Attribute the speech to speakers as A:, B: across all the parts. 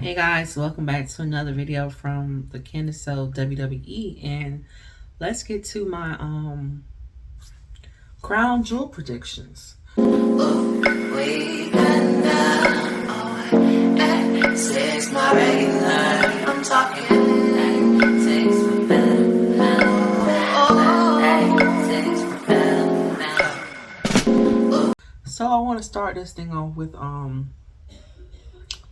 A: Hey guys, welcome back to another video from the Candace WWE, and let's get to my crown jewel predictions. We been down at 6 my regular. I'm talking 6 for better now. So I want to start this thing off with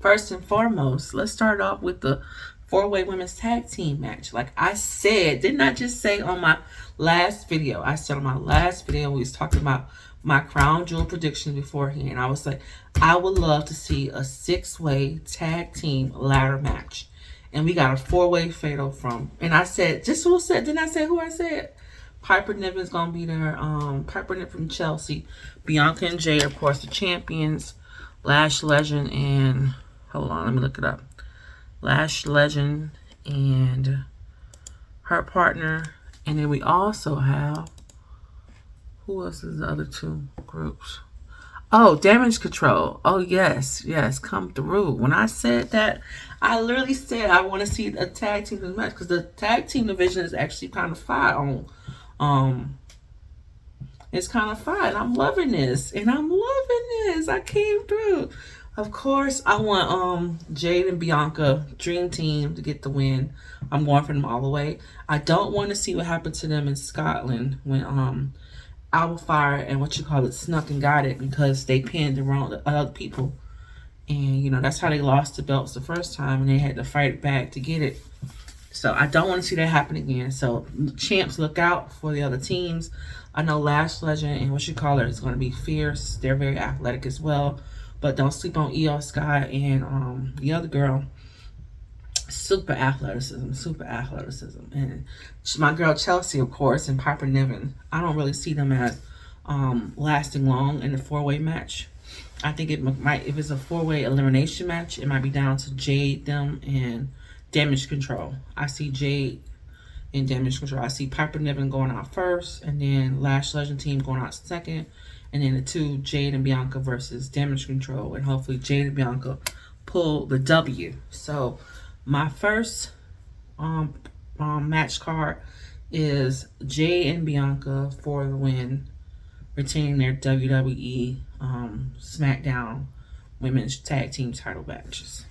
A: first and foremost, let's start off with the four-way women's tag team match. Like I said, didn't I just say on my last video? I said on my last video, we was talking about my crown jewel predictions beforehand. I was like, I would love to see a 6-way tag team ladder match. And we got a 4-way fatal from, and I said, just who said, didn't I say who I said? Piper Niven's gonna be there. Piper Niven from Chelsea. Bianca and Jay, of course, the champions. Lash Legend and hold on, let me look it up. Lash Legend and her partner. And then we also have, who else is the other two groups? Oh, Damage Control. Oh, yes, come through. When I said that, I literally said I want to see a tag team match because the tag team division is actually kind of fire on, it's kind of fun. I'm loving this. And I'm loving this. I came through. Of course, I want Jade and Bianca, Dream Team, to get the win. I'm going for them all the way. I don't want to see what happened to them in Scotland when Alpha and snuck and got it because they pinned the wrong other people. And, you know, that's how they lost the belts the first time and they had to fight it back to get it. So I don't want to see that happen again. So champs, look out for the other teams. I know Lash Legend and is going to be fierce. They're very athletic as well. But don't sleep on Io Sky and the other girl. Super athleticism. And my girl Chelsea, of course, and Piper Niven. I don't really see them as lasting long in the 4-way match. I think it might, if it's a 4-way elimination match, it might be down to Jade, them, and Damage Control. I see Jade and Damage Control. I see Piper Niven going out first, and then Lash Legend team going out second, and then the two, Jade and Bianca versus Damage Control, and hopefully Jade and Bianca pull the W. So my first match card is Jade and Bianca for the win, retaining their WWE SmackDown Women's Tag Team title matches.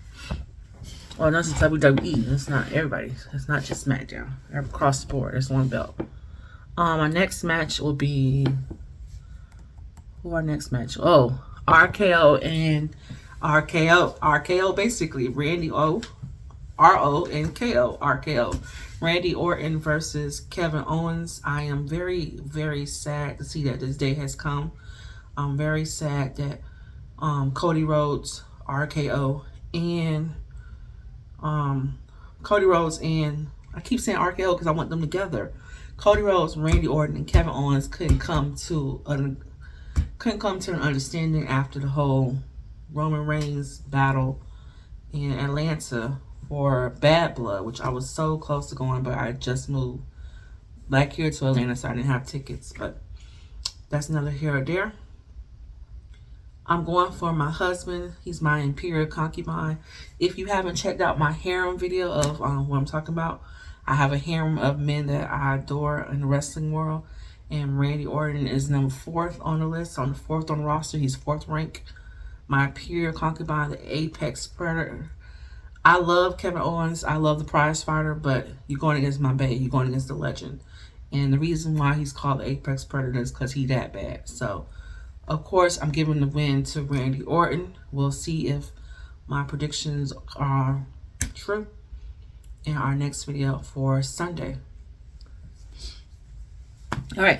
A: Well, that's WWE. It's not everybody. It's not just SmackDown. They're across the board. It's one belt. My next match will be... Who our next match? Oh, RKO and RKO. RKO, basically. Randy O. R-O and K-O. RKO. Randy Orton versus Kevin Owens. I am very, very sad to see that this day has come. I'm very sad that Cody Rhodes, RKO, and... Cody Rhodes and I keep saying RKO because I want them together. Cody Rhodes, Randy Orton, and Kevin Owens couldn't come to an understanding after the whole Roman Reigns battle in Atlanta for Bad Blood, which I was so close to going, but I just moved back here to Atlanta, so I didn't have tickets. But that's another here or there. I'm going for my husband. He's my imperial concubine. If you haven't checked out my harem video of what I'm talking about, I have a harem of men that I adore in the wrestling world. And Randy Orton is number 4th on the list, on the 4th on the roster. He's 4th rank. My imperial concubine, the apex predator. I love Kevin Owens. I love the prize fighter, but you're going against my bae. You're going against the legend. And the reason why he's called the apex predator is because he's that bad. So... of course, I'm giving the win to Randy Orton. We'll see if my predictions are true in our next video for Sunday. All right.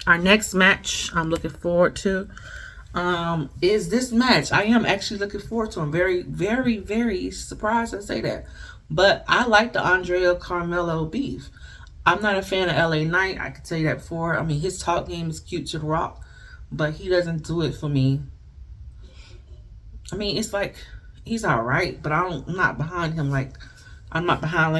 A: Our next match I'm looking forward to is this match. I am actually looking forward to. I'm very, very, very surprised I say that. But I like the Andrea Carmelo beef. I'm not a fan of LA Knight. I can tell you that before. I mean, his talk game is cute to the rock. But he doesn't do it for me. I mean, it's like he's all right, but I'm not behind him. Like I'm not behind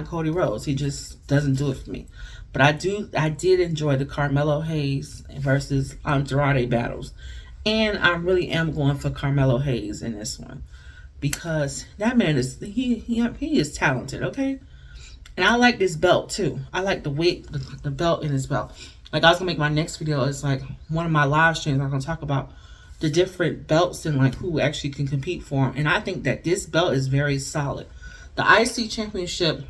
A: Cody Rhodes. He just doesn't do it for me. But I did enjoy the Carmelo Hayes versus Andrade battles, and I really am going for Carmelo Hayes in this one. because that man is he is talented, okay? And I like this belt too. I like the weight, the belt in his belt. Like I was gonna make my next video is like one of my live streams. I'm gonna talk about the different belts and like who actually can compete for him. And I think that this belt is very solid. The IC Championship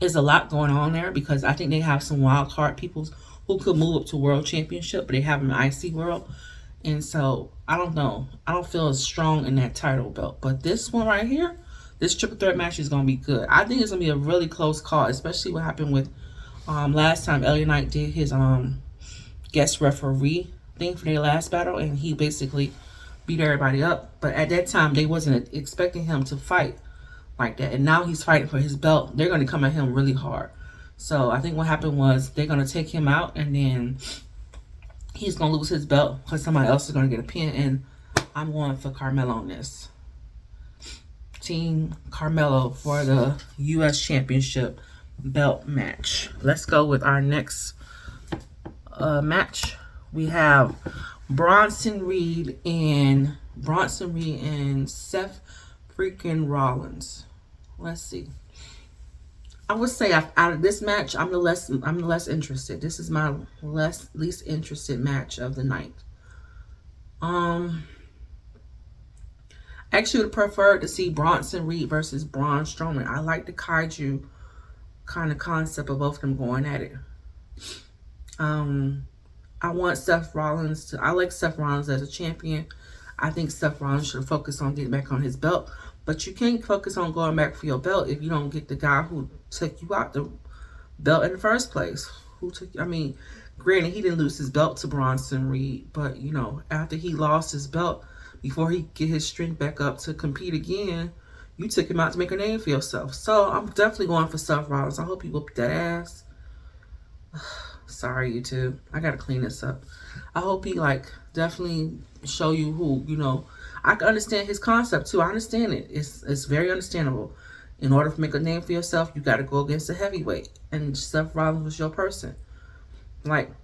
A: is a lot going on there because I think they have some wild card people who could move up to World Championship, but they have them in IC World. And so I don't know. I don't feel as strong in that title belt. But this one right here, this triple threat match is gonna be good. I think it's gonna be a really close call, especially what happened with last time Elliot Knight did his guest referee thing for their last battle, and he basically beat everybody up. But at that time, they wasn't expecting him to fight like that, and now he's fighting for his belt. They're gonna come at him really hard. So I think what happened was they're gonna take him out, and then he's gonna lose his belt because somebody else is gonna get a pin. And I'm going for Carmelo on this. Team Carmelo for the U.S. Championship belt match. Let's go with our next match. We have Bronson Reed and Seth freaking Rollins. Let's see. I would say out of this match, I'm the less interested. This is my least interested match of the night. I actually would have preferred to see Bronson Reed versus Braun Strowman. I like the kaiju kind of concept of both of them going at it. I want Seth Rollins I like Seth Rollins as a champion. I think Seth Rollins should focus on getting back on his belt. But you can't focus on going back for your belt if you don't get the guy who took you out the belt in the first place. Granted, he didn't lose his belt to Bronson Reed, but, you know, after he lost his belt, before he get his strength back up to compete again, you took him out to make a name for yourself. So I'm definitely going for Seth Rollins. I hope he whooped that ass. Sorry, YouTube. I gotta clean this up. I hope he definitely show you who, you know. I can understand his concept too. I understand it. It's very understandable. In order to make a name for yourself, you got to go against a heavyweight. And Seth Rollins was your person. I'm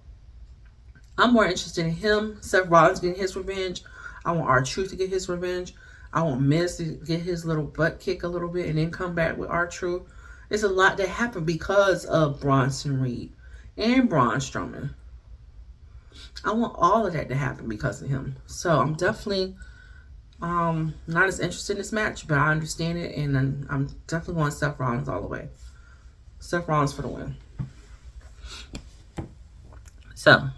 A: more interested in him, Seth Rollins getting his revenge. I want R-Truth to get his revenge. I want Miz to get his little butt kick a little bit and then come back with R-Truth. There's a lot that happened because of Bronson Reed and Braun Strowman. I want all of that to happen because of him. So I'm definitely not as interested in this match, but I understand it, and I'm definitely going Seth Rollins all the way. Seth Rollins for the win. So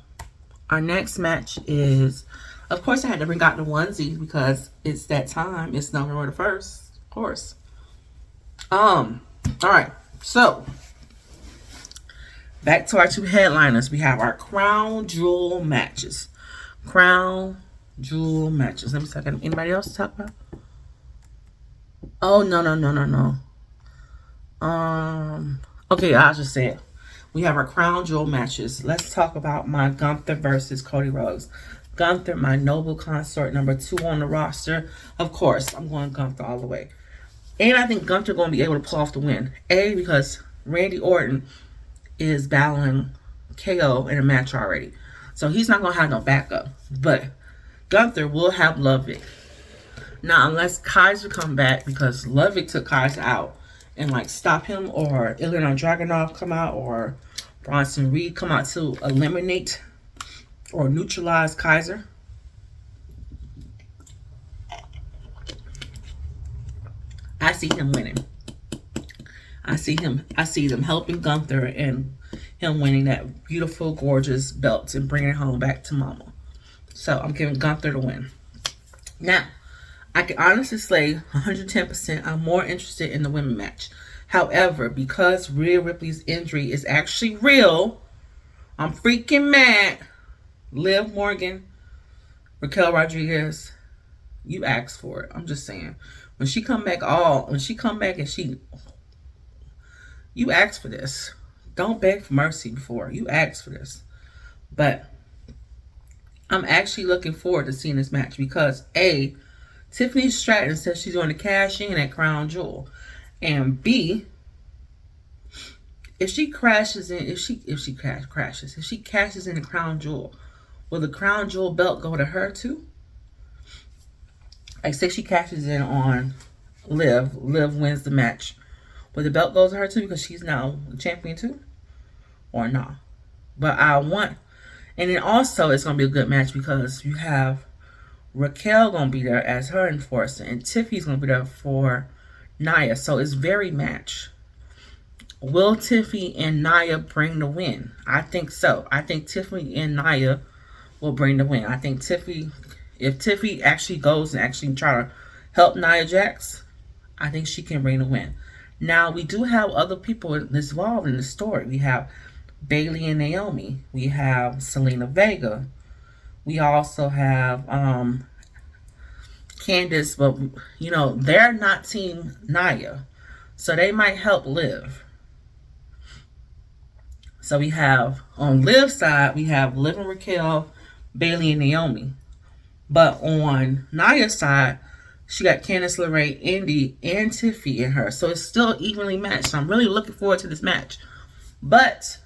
A: our next match is, of course, I had to bring out the onesie because it's that time. It's November the 1st, of course. All right. So back to our two headliners. We have our crown jewel matches. Crown jewel matches. Let me see. Anybody else to talk about? Oh, no. Okay, I'll just say it. We have our crown jewel matches. Let's talk about my Gunther versus Cody Rhodes. Gunther, my noble consort, number 2 on the roster. Of course, I'm going Gunther all the way. And I think Gunther going to be able to pull off the win. A, because Randy Orton is battling KO in a match already. So he's not going to have no backup. But Gunther will have Ludwig. Now, unless Kaiser come back, because Ludwig took Kaiser out and stop him, or Ilya Dragunov come out, or Bronson Reed come out to eliminate or neutralize Kaiser. I see him winning. I see them helping Gunther and him winning that beautiful, gorgeous belt and bringing it home back to mama. So I'm giving Gunther the win. Now, I can honestly say 110% I'm more interested in the women match. However, because Rhea Ripley's injury is actually real, I'm freaking mad. Liv Morgan, Raquel Rodriguez, you asked for it. I'm just saying. When she come back and you asked for this. Don't beg for mercy before. You asked for this. But I'm actually looking forward to seeing this match because A, Tiffany Stratton says she's going to cash in at Crown Jewel. And B, if she cashes in the Crown Jewel, will the Crown Jewel belt go to her too? Like, say she cashes in on Liv. Liv wins the match. But the belt goes to her too because she's now the champion too? Or no? But I want... And then also, it's going to be a good match because you have Raquel going to be there as her enforcer. And Tiffy's going to be there for Nia. So it's very match. Will Tiffy and Nia bring the win? I think so. I think Tiffy and Nia will bring the win. I think Tiffy... If Tiffy actually goes and actually try to help Nia Jax, I think she can bring the win. Now, we do have other people involved in the story. We have Bayley and Naomi. We have Selena Vega. We also have Candice, but, you know, they're not Team Nia. So they might help Liv. So we have, on Liv's side, we have Liv and Raquel, Bayley and Naomi. But on Nia's side, she got Candice LeRae, Indy, and Tiffy in her. So it's still evenly matched. So I'm really looking forward to this match. But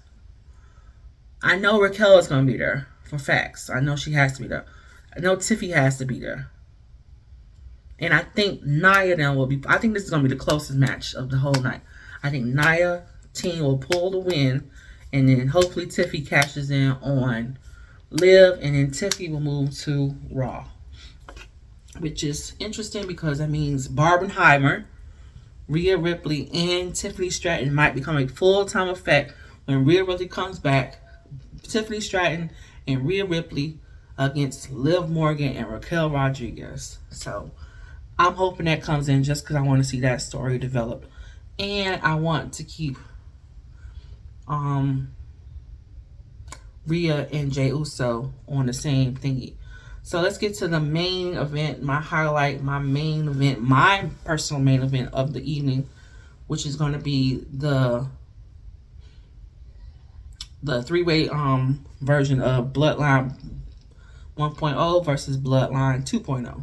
A: I know Raquel is going to be there for facts. I know she has to be there. I know Tiffy has to be there. And I think Nia then will be... I think this is going to be the closest match of the whole night. I think Nia team will pull the win. And then hopefully Tiffy cashes in on Liv, and then Tiffy will move to Raw, which is interesting because that means Barbenheimer, Rhea Ripley, and Tiffany Stratton might become a full-time effect when Rhea Ripley comes back. Tiffany Stratton and Rhea Ripley against Liv Morgan and Raquel Rodriguez. So I'm hoping that comes in just because I want to see that story develop, and I want to keep Rhea and Jey Uso on the same thingy. So let's get to the main event, my highlight, my main event, my personal main event of the evening, which is going to be the three-way version of Bloodline 1.0 versus Bloodline 2.0.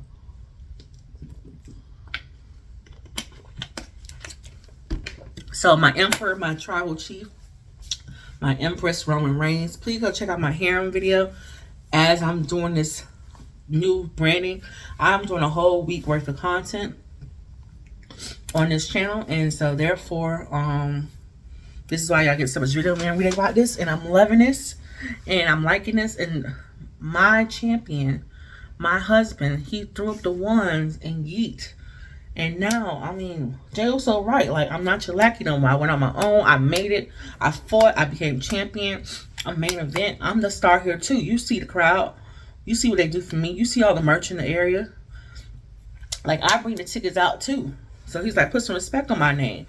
A: So my Emperor, my Tribal Chief, my Empress Roman Reigns. Please go check out my harem video. As I'm doing this new branding, I'm doing a whole week worth of content on this channel, and so therefore this is why y'all get so much video man about this, and I'm loving this and I'm liking this. And my champion, my husband, he threw up the ones and yeet. And now, I mean, Jey Uso right. Like, I'm not your lackey no more. I went on my own. I made it. I fought. I became champion. A main event. I'm the star here, too. You see the crowd. You see what they do for me. You see all the merch in the area. Like, I bring the tickets out, too. So he's like, put some respect on my name.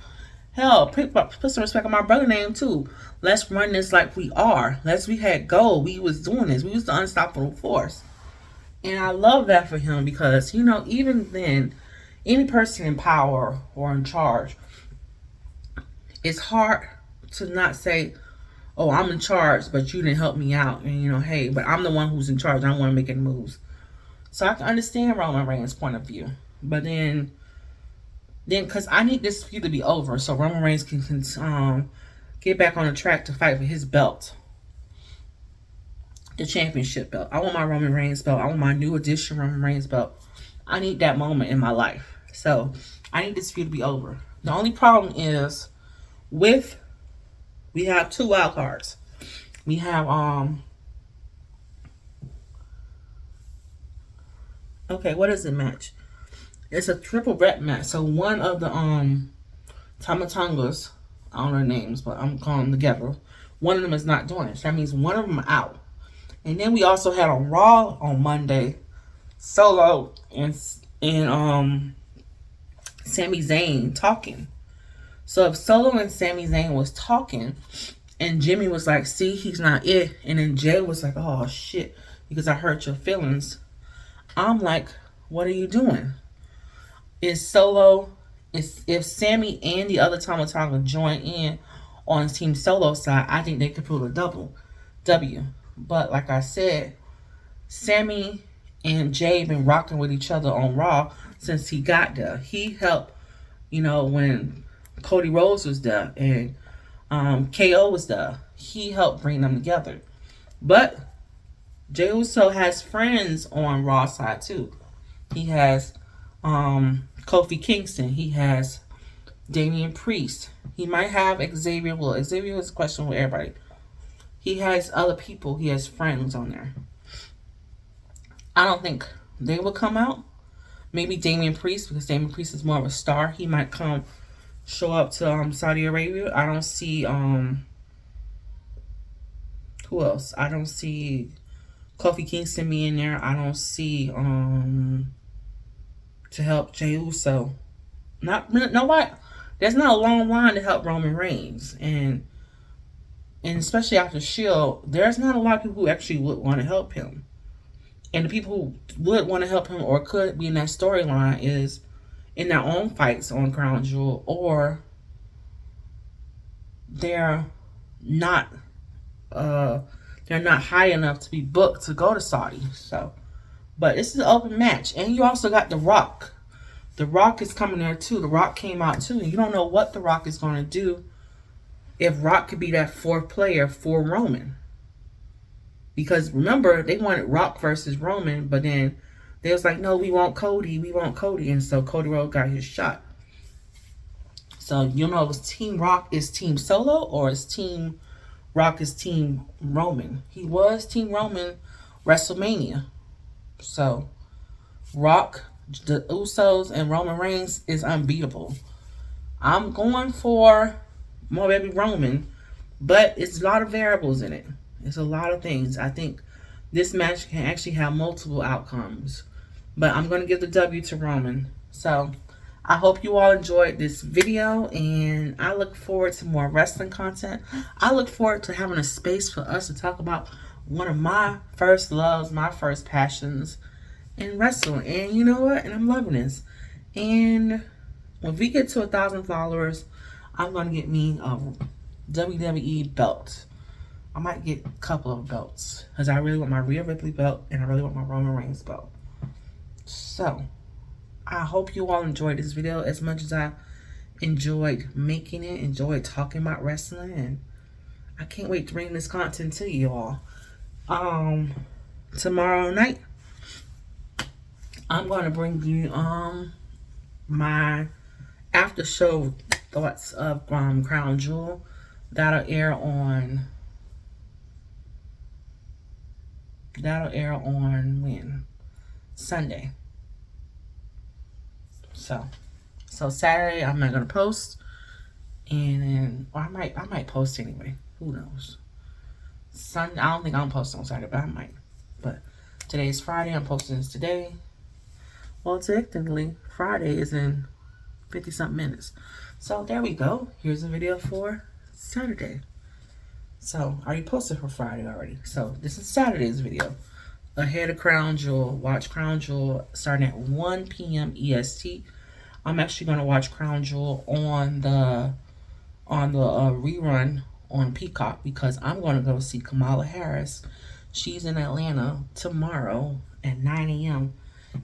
A: Hell, put some respect on my brother's name, too. Let's run this like we are. We had gold. We was doing this. We was the unstoppable force. And I love that for him because, you know, even then, any person in power or in charge, it's hard to not say, oh, I'm in charge, but you didn't help me out. And, you know, hey, but I'm the one who's in charge. I don't want to make any moves. So I can understand Roman Reigns' point of view. But then because I need this feud to be over so Roman Reigns can get back on the track to fight for his belt. The championship belt. I want my Roman Reigns belt. I want my new edition Roman Reigns belt. I need that moment in my life. So I need this feud to be over. The only problem is we have two wild cards. We have okay, what is the match? It's a triple threat match. So one of the Tamatongas, I don't know their names, but I'm calling them together. One of them is not doing it. So that means one of them are out. And then we also had on Raw on Monday, Solo and Sami Zayn talking. So if Solo and Sami Zayn was talking, and Jimmy was like, see, he's not it. And then Jay was like, oh, shit, because I hurt your feelings. I'm like, what are you doing? Is Solo, if Sammy and the other Tama Tonga join in on Team Solo side, I think they could pull a double W. But like I said, Sammy and Jay been rocking with each other on Raw since he got there. He helped, you know, when Cody Rhodes was there and KO was there. He helped bring them together. But Jey Uso has friends on Raw side too. He has Kofi Kingston. He has Damian Priest. He might have Xavier. Well, Xavier is questionable with everybody. He has other people. He has friends on there. I don't think they will come out. Maybe Damian Priest, because Damian Priest is more of a star. He might come show up to Saudi Arabia. I don't see who else? I don't see Kofi Kingston being there. I don't see to help Jey Uso. Not nobody. There's not a long line to help Roman Reigns, and especially after Shield, there's not a lot of people who actually would want to help him. And the people who would want to help him or could be in that storyline is in their own fights on Crown Jewel, or they're not high enough to be booked to go to Saudi. So, but this is an open match, and you also got The Rock. The Rock is coming there too. The Rock came out too, and you don't know what The Rock is going to do. If Rock could be that fourth player for Roman. Because remember, they wanted Rock versus Roman, but then they was like, no, we want Cody. And so Cody Rhodes got his shot. So you know, if it's Team Rock is Team Solo, or is Team Rock is Team Roman. He was Team Roman WrestleMania. So Rock, the Usos, and Roman Reigns is unbeatable. I'm going for more baby Roman, but it's a lot of variables in it. It's a lot of things. I think this match can actually have multiple outcomes, but I'm going to give the W to Roman. So I hope you all enjoyed this video, and I look forward to more wrestling content. I look forward to having a space for us to talk about one of my first loves, my first passions in wrestling. And you know what? And I'm loving this. And when we get to 1,000 followers, I'm going to get me a WWE belt. I might get a couple of belts, because I really want my Rhea Ripley belt, and I really want my Roman Reigns belt. So I hope you all enjoyed this video as much as I enjoyed making it, enjoyed talking about wrestling, and I can't wait to bring this content to you all. Tomorrow night, I'm going to bring you my after show thoughts of Crown Jewel. That'll air on when? Sunday. So Saturday I'm not gonna post, and then or I might post anyway. Who knows? Sunday, I don't think I'm posting on Saturday, but I might. But today's Friday. I'm posting this today. Well, technically Friday is in 50-something minutes. So there we go. Here's a video for Saturday. So I already posted for Friday already. So this is Saturday's video. Ahead of Crown Jewel. Watch Crown Jewel starting at 1 p.m. EST. I'm actually going to watch Crown Jewel on the rerun on Peacock, because I'm going to go see Kamala Harris. She's in Atlanta tomorrow at 9 a.m.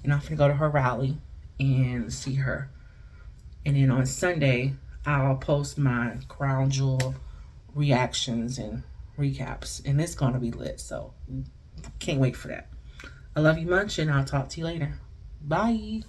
A: And I'm going to go to her rally and see her. And then on Sunday, I'll post my Crown Jewel reactions and recaps, and it's gonna be lit, so can't wait for that. I love you much, and I'll talk to you later. Bye.